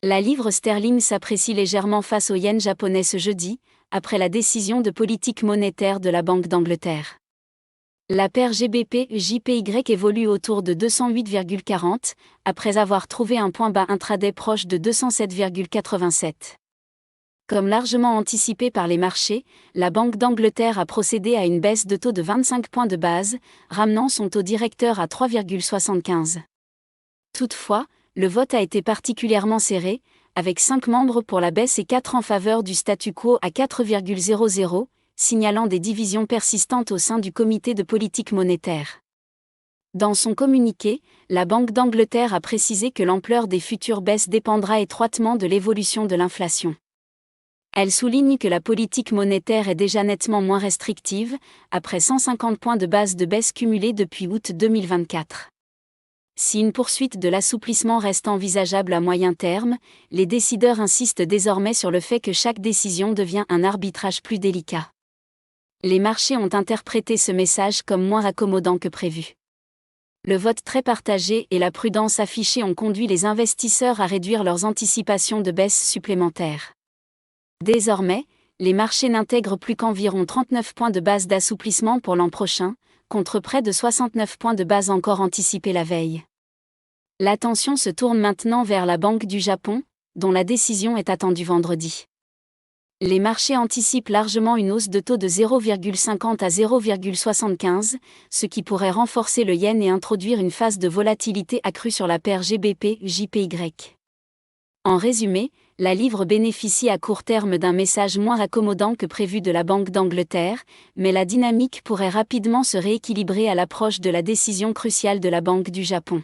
La livre sterling s'apprécie légèrement face au yen japonais ce jeudi, après la décision de politique monétaire de la Banque d'Angleterre. La paire GBP-JPY évolue autour de 208,40, après avoir trouvé un point bas intraday proche de 207,87. Comme largement anticipé par les marchés, la Banque d'Angleterre a procédé à une baisse de taux de 25 points de base, ramenant son taux directeur à 3,75. Toutefois, le vote a été particulièrement serré, avec 5 membres pour la baisse et 4 en faveur du statu quo à 4,00, signalant des divisions persistantes au sein du comité de politique monétaire. Dans son communiqué, la Banque d'Angleterre a précisé que l'ampleur des futures baisses dépendra étroitement de l'évolution de l'inflation. Elle souligne que la politique monétaire est déjà nettement moins restrictive, après 150 points de base de baisse cumulés depuis août 2024. Si une poursuite de l'assouplissement reste envisageable à moyen terme, les décideurs insistent désormais sur le fait que chaque décision devient un arbitrage plus délicat. Les marchés ont interprété ce message comme moins accommodant que prévu. Le vote très partagé et la prudence affichée ont conduit les investisseurs à réduire leurs anticipations de baisse supplémentaires. Désormais, les marchés n'intègrent plus qu'environ 39 points de base d'assouplissement pour l'an prochain, contre près de 69 points de base encore anticipés la veille. L'attention se tourne maintenant vers la Banque du Japon, dont la décision est attendue vendredi. Les marchés anticipent largement une hausse de taux de 0,50 à 0,75, ce qui pourrait renforcer le yen et introduire une phase de volatilité accrue sur la paire GBP-JPY. En résumé, la livre bénéficie à court terme d'un message moins accommodant que prévu de la Banque d'Angleterre, mais la dynamique pourrait rapidement se rééquilibrer à l'approche de la décision cruciale de la Banque du Japon.